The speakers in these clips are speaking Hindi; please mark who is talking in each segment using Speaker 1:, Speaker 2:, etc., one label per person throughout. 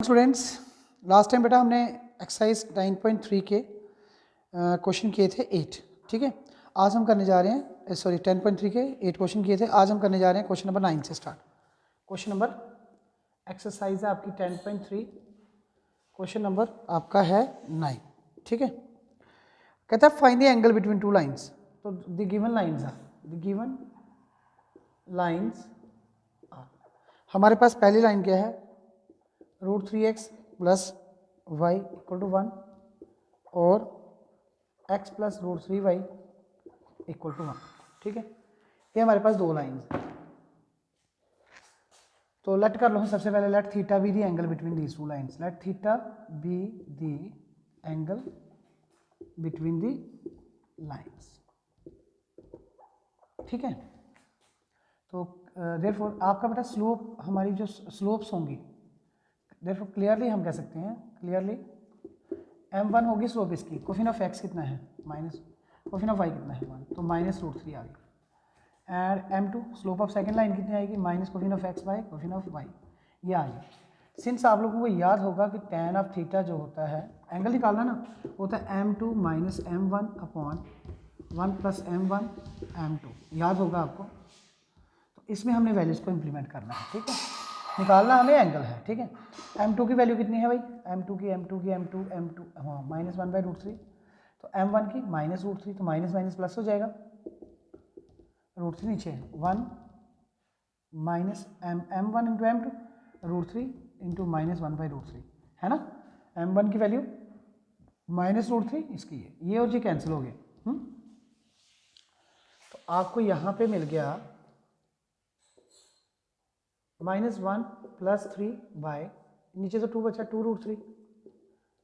Speaker 1: स्टूडेंट्स, लास्ट टाइम बेटा हमने एक्सरसाइज 9.3 के क्वेश्चन किए थे 8, ठीक है। आज हम करने जा रहे हैं, सॉरी 10.3 के 8 क्वेश्चन किए थे। आज हम करने जा रहे हैं क्वेश्चन नंबर 9 से स्टार्ट। क्वेश्चन नंबर एक्सरसाइज है आपकी 10.3, क्वेश्चन नंबर आपका है 9, ठीक है। कहता है find the angle between two lines. तो the given lines are, the given lines are, हमारे पास पहली लाइन क्या है, √3x plus y equal to 1 और x plus √3y equal to 1, ठीक है। ये हमारे पास दो लाइन्स हैं। तो लेट कर लो, सबसे पहले let theta be the angle between these two lines. Let theta be the angle between the lines, ठीक है। तो देयरफॉर आपका बेटा स्लोप, हमारी जो स्लोप्स होंगी, देखो क्लियरली हम कह सकते हैं, क्लियरली m1 होगी स्लोप इसकी, कोफिन ऑफ x कितना है माइनस, कोफिन ऑफ y कितना है 1, तो -√3 आ गई। And m2 slope of second line कितनी आएगी, minus coffin of x by coffin of y, ये आ गई। सिंस आप लोगों को याद होगा कि tan ऑफ थीटा जो होता है, एंगल निकालना ना, होता है m2 minus m1 upon 1 plus m1 m2, याद होगा आपको। तो इसमें हमने वैल्यूज को इम्प्लीमेंट करना है, ठीक है। निकालना हमें एंगल है, ठीक है। m2 की वैल्यू कितनी है भाई, m2 की m2 हाँ -1/√3, तो m1 की -√3, तो माइनस माइनस प्लस हो जाएगा, √3 नीचे 1 minus m1 into m2 √3 into -1/√3, है ना। m1 की वैल्यू -√3 इसकी है, ये और ये कैंसिल हो गए। तो आपको यहाँ पे मिल गया -1 प्लस 3 बाय, नीचे तो 2 बचा, 2√3,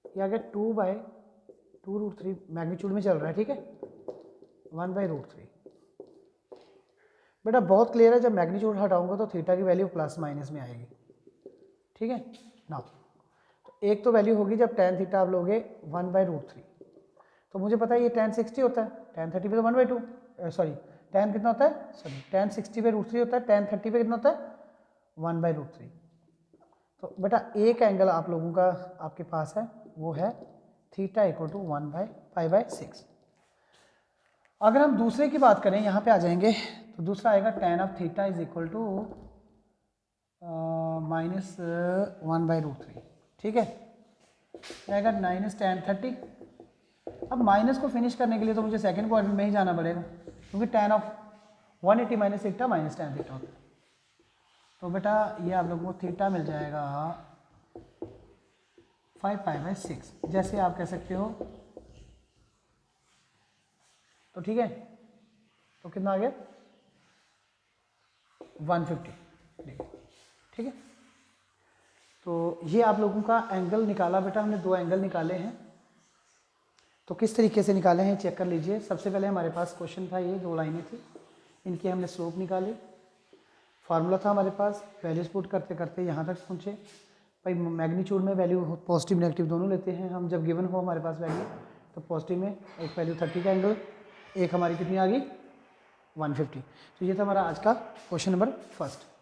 Speaker 1: ये आ गया 2/2√3, मैग्नीट्यूड में चल रहा है, ठीक है, 1/√3। बेटा बहुत क्लियर है, जब मैग्नीट्यूड हटाऊंगा तो थीटा की वैल्यू प्लस माइनस में आएगी, ठीक है ना। तो एक तो वैल्यू होगी जब tan थीटा आप लोगे 1/√3, तो मुझे पता है ये tan 60 होता है, tan 30 पे तो 1/2, सॉरी tan कितना होता है, सॉरी tan 60 पे √3 होता है, tan 30 पे कितना होता है 1/√3। तो बेटा एक एंगल आप लोगों का आपके पास है, वो है थीटा इक्वल टू 1/π/6। अगर हम दूसरे की बात करें, यहाँ पे आ जाएंगे, तो दूसरा आएगा tan of theta is equal to -1/√3, ठीक है, आएगा -tan 30। अब माइनस को फिनिश करने के लिए तो मुझे सेकंड क्वाड्रेंट में ही जाना पड़ेगा, क्योंकि tan of 180 minus theta minus tan theta होता है। तो बेटा ये आप लोगों को थीटा मिल जाएगा 5π/6, जैसे आप कह सकते हो, तो ठीक है। तो कितना आ गया 150 डिग्री, ठीक है। तो ये आप लोगों का एंगल निकाला बेटा, हमने दो एंगल निकाले हैं। तो किस तरीके से निकाले हैं चेक कर लीजिए। सबसे पहले हमारे पास क्वेश्चन था, ये दो लाइनें थी, इनकी हमने स्लोप निकाली, फार्मूला था हमारे पास, वैल्यूज पुट करते करते यहाँ तक पहुँचे। भाई मैग्नीट्यूड में वैल्यू पॉजिटिव नेगेटिव दोनों लेते हैं हम, जब गिवन हो हमारे पास वैल्यू, तो पॉजिटिव में एक वैल्यू 30 का एंगल, एक हमारी कितनी आ गई 150। तो ये था हमारा आज का क्वेश्चन नंबर फर्स्ट।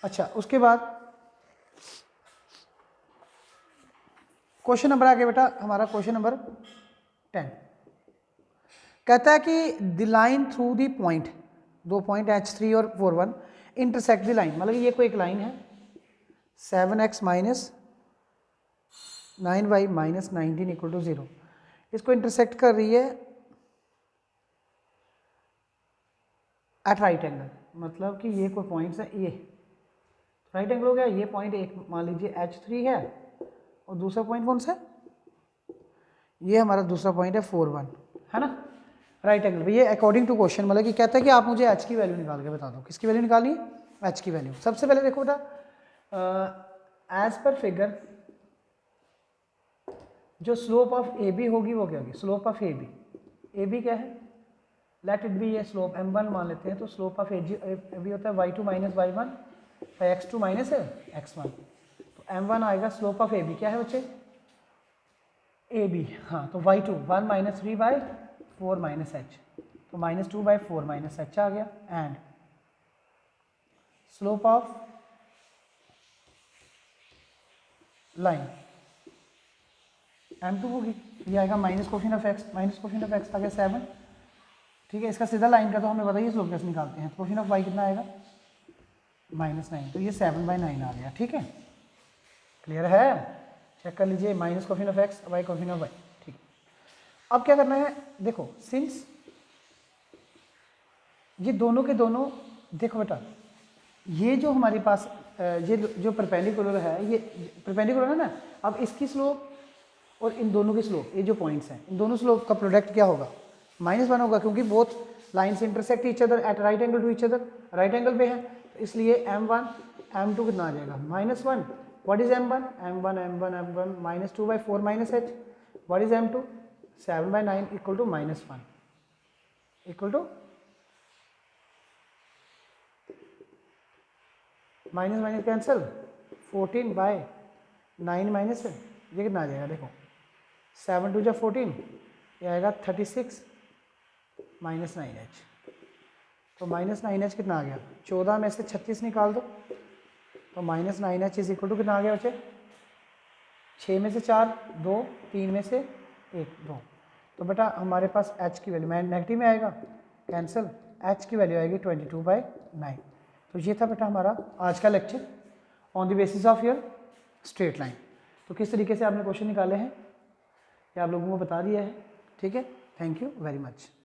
Speaker 1: अच्छा, उसके बाद क्वेश्चन नंबर आगे बेटा हमारा क्वेश्चन नंबर 10, कहता है कि the line through the point, दो पॉइंट H3 और 4, 1 इंटरसेक्ट द लाइन, मतलब ये कोई एक लाइन है 7x minus 9y minus 19 equal to 0, इसको इंटरसेक्ट कर रही है एट राइट एंगल, मतलब कि ये कोई पॉइंट्स है, ये राइट एंगल हो गया। ये पॉइंट एक मान लीजिए H3 है, और दूसरा पॉइंट कौन सा है, ये हमारा दूसरा पॉइंट है 4, 1, है ना, राइट एंगल। ये अकॉर्डिंग टू क्वेश्चन, मतलब कि कहता है कि आप मुझे H की वैल्यू निकाल के बता दो। किसकी वैल्यू निकालनी है, H की वैल्यू। सबसे पहले देखो बेटा, एज पर फिगर जो स्लोप ऑफ AB होगी वो क्या होगी, slope of AB A B क्या है, लेट इट बी ये स्लोप m1 मान लेते हैं, तो स्लोप ऑफ ए बी होता है y2 minus y1 by x2 minus x1। तो m1 आएगा, स्लोप ऑफ ए बी क्या है बच्चे, ए बी, हाँ, तो y2 1 minus 3 by 4 minus H, तो माइनस 2 बाई 4 माइनस एच आ गया। And slope of line m2 होगी, ये आएगा minus coefficient of x, minus coefficient of x आ गया 7, ठीक है। इसका सीधा लाइन का तो हमें बताइए स्लोप कैसे निकालते हैं, कोफिशिएंट ऑफ y कितना आएगा, -9, तो ये 7/9 आ गया, ठीक है। क्लियर है, चेक कर लीजिए, minus coefficient of x by coefficient of y, ठीक। अब क्या करना है, देखो सिंस ये दोनों के दोनों, देखो बेटा ये जो हमारे पास ये जो परपेंडिकुलर है, ये परपेंडिकुलर है ना, अब इसकी स्लोप और इन दोनों की स्लोप, ये जो पॉइंट्स हैं, इन दोनों स्लोप का प्रोडक्ट क्या होगा, -1 होगा, क्योंकि both lines intersect each other at right angle to each other, right angle पे है, तो इसलिए m1 m2 कितना आ जाएगा, -1। What is m1, m1 -2 by 4 minus H, what is m2, 7/9 equal to -1, equal to minus minus cancel, 14/9 minus, ये कितना आ जाएगा, देखो 7 2 14, ये आएगा 36 माइनस 9h, तो -9h कितना आ गया, 14 में से 36 निकाल दो, तो -9h इज इक्वल टू कितना आ गया बच्चे, 6 में से 4 2, 3 में से 1 2, तो बेटा हमारे पास h की वैल्यू, नेगेटिव में आएगा कैंसिल, h की वैल्यू आएगी 22/9। तो ये था बेटा हमारा आज का lecture on the basis of your straight line. तो किस तरीके से आपने क्वेश्चन निकाले हैं ये आप लोगों को बता दिया है, ठीक है। Thank you very much.